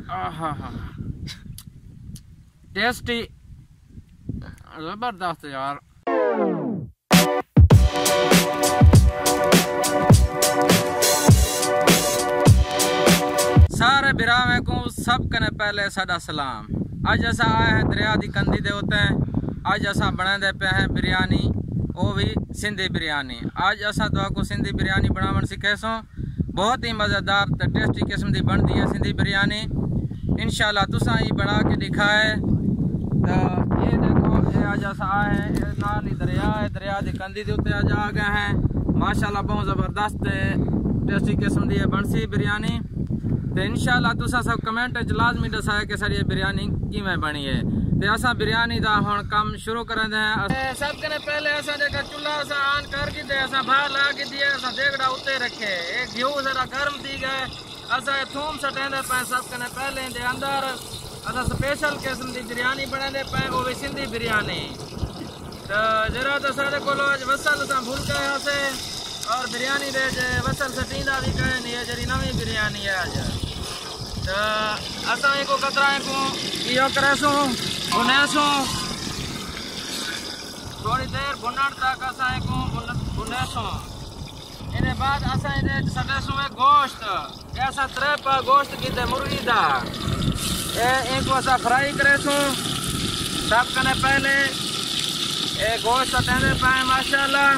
आहा हा टेस्टी जबरदस्त यार। सारे बिरावे को सब कने पहले साडा सलाम। अज असा आए हैं दरिया की कंधी दे उत्ते। अज असा बनाते पे हैं बिरयानी, वो भी सिंधी बिरयानी। अज असा तो को सिंधी बिरयानी बनावन सिखेसो। बहुत ही मज़ेदार ते टेस्टी किस्म की बनती है सिंधी बिरयानी। इंशाल्लाह तुसा ही बना के दिखाए। तो ये देखो ये अज अस आए हैं नाल ही दरिया है, दरिया की कंधी के उत्ते अज आ गए हैं। माशाल्लाह बहुत ज़बरदस्त टेस्टी किस्म की बनसी बिरयानी। तो इंशाल्लाह तुसा सब कमेंट लाजमी दसाए कि सारी बिरयानी किवें बनी है। तो असा बिरयानी का हुण काम शुरू करें हैं। सब कने पहले असा देखा चूल्हा असा ऑन कर के असा बाहर ला के दिए, असा देगड़ा उत्ते रखे। एक घ्यू जरा गर्म थी गए, असा थूम सटेंदे पे सब कने पहले दे अंदर असा स्पेशल किस्म की बिरयानी बनाते पे, वो भी सिंधी बिरयानी। तो जरा तो सारे को वसल असा भूल गए हसे और बिरयानी दे वसल सटींदा भी कहे नहीं है जरी नवी बिरयानी है अज। तो असा को कतरा को यो करेसू भुनेसू थोड़ी देर भुनण तक असा को भुनेसू। इन बाद असा सटेसू गोश्त। ऐसा 3 पा गोश्त की मुर्गी का इनको असा फ्राई करेसू। सब कने पहले ये गोश्त सटेंदे पाए माशाल्लाह।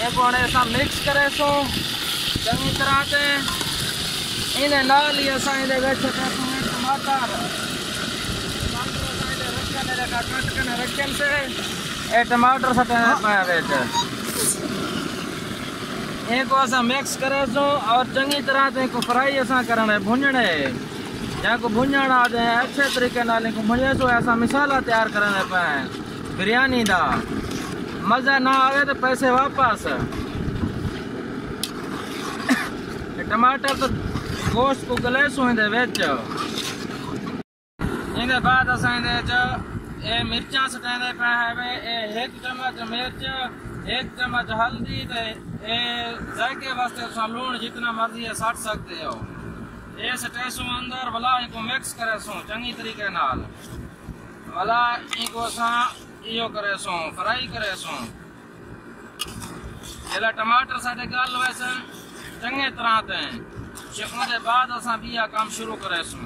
इनको मिक्स करेसू चंगी तरह से। इन्हें नाल ही असा टमाटर रखन से ये टमाटर सटेंदे पाए इनको असा मिक्स करेसू और चंगी तरह से इनको फ्राई असा करना भुंजने। को भुंजण आ जाए अच्छे तरीके नाल इनको भुंजेसू। ऐसा मिसाला तैयार करने पाए बिरयानी का। मजा ना आवे तो पैसे वापस। टमाटर तो गोश्त को गलेसू इन बाद असा ये मिर्चा सटेंदे पे है। 1 चम्मच मिर्च, 1 चम्मच हल्दी। जायके वास्ते लूण जितना मर्जी है सट सकते हो। ये सटेसू अंदर भला इनको मिक्स करेसू चंगी तरीके नाल। भला इनको असा यो करेसू फ्राई करेसू। जला टमाटर साडे गल वैसे चंगे तरह ते शिकने के बाद असा बिया काम शुरू करेसू।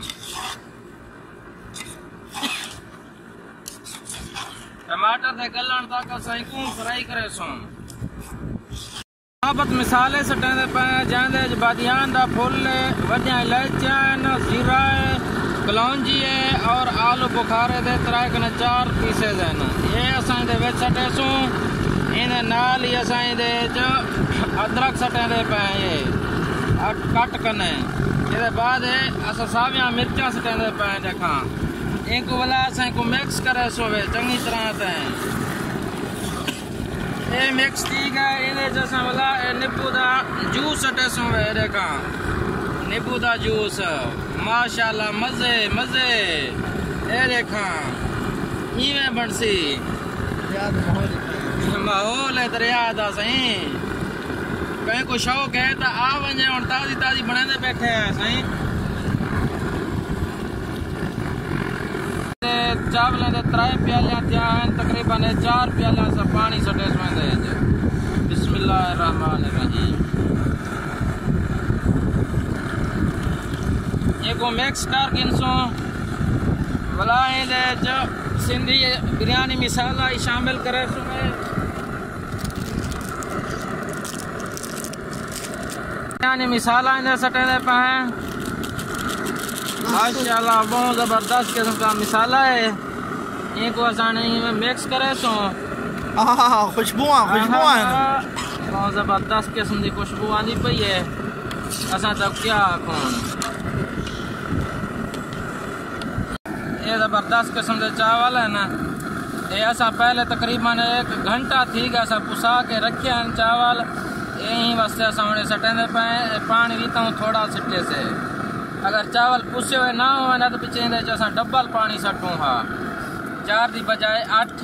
टमाटर के गलन तक असा इनको फ्राई करेसू। साबत मिसाले सटेंदे पे जैंदे बादियान दा फुल, वडिया इलायचियां, जीरा है, कलौंजी है और आलू बुखारे दे 3 कने 4 पीसेज हैं। ये असा सटेसू। इन नाल ही असा अदरक सटेंदे पे ये कट कने। ये बाद असा साविया मिर्चा सटेंदे पे देखा। इनको वाला असा को मिक्स करेसू चंगी तरह से। ये मिक्स थी गए इन्हें जैसा वाला नींबू का जूस सटेसू देखा। नींबू का जूस माशाल्लाह मजे मजे। ये देखा इवें बनसी माहौल है दरिया का। सही कहीं को शौक है तो आ वजे और ताजी ताजी बनाते बैठे हैं। सही चावलों के 3 प्यालियां थिया हैं। तकरीबन 4 प्यालियां से पानी सटेसू। बिस्मिल्लाहिर्रहमानिर्रहीम। इनको मिक्स कर गिनसू भला जो सिंधी बिरयानी मिसाला ही शामिल करे। बिरयानी मिसाला इन्हें सटेंदे पे हैं माशाल्लाह। बहुत ज़बरदस्त किस्म का मिसाला है। इनको असाने मिक्स करे सो खुशबू बहुत ज़बरदस्त किस्म की खुशबू आनी पई है। असा तब क्या कौन ये ज़बरदस्त किस्म के चावल है ना। ये असा पहले तकरीबन 1 घंटा थी गया असा पुसा के रखे हैं चावल। यही वास्ते असा सटेंदे पे पानी भी थोड़ा सिटे से। अगर चावल पुसे हुए ना हो ना तो पिछे असा डबल पानी सटू। हाँ 4 की बजाय 8।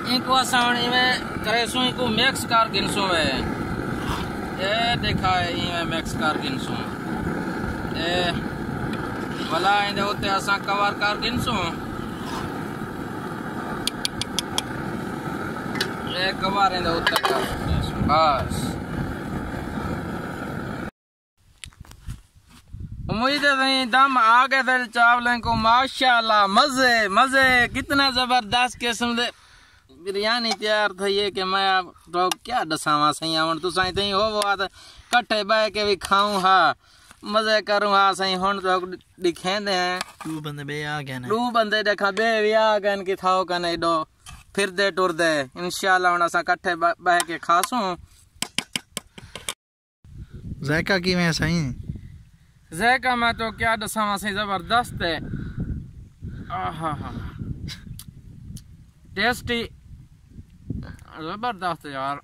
इनको असा करेसू इनको मिक्स कर गिनसू। ये देखा है इवें मिक्स कर गिनसू। भला इंदे उत्ते असां कवर कर गिनसूं ये कवर इंदे उत्ते कर बस उम्मीद है नहीं दम आ गए थे चावलों को माशाल्लाह मजे मजे कितना जबरदस्त किस्म दे बिरयानी तैयार थी है कि मैं तो क्या दसावा सही हूँ तुम तई हो कट्ठे बह के भी खाऊं हा मजे करूं हा सही हूं तो दिखेंदे हैं दो बंदे बे आ गए दो बंदे देखा बे भी आ गए कि थाओ कन एडो फिरदे टुरदे इंशाल्लाह हुण असां कट्ठे बह के खासूं जायका किवें सही जायका मैं तो क्या दसावा सही जबरदस्त है आहा हा टेस्टी जबरदस्त यार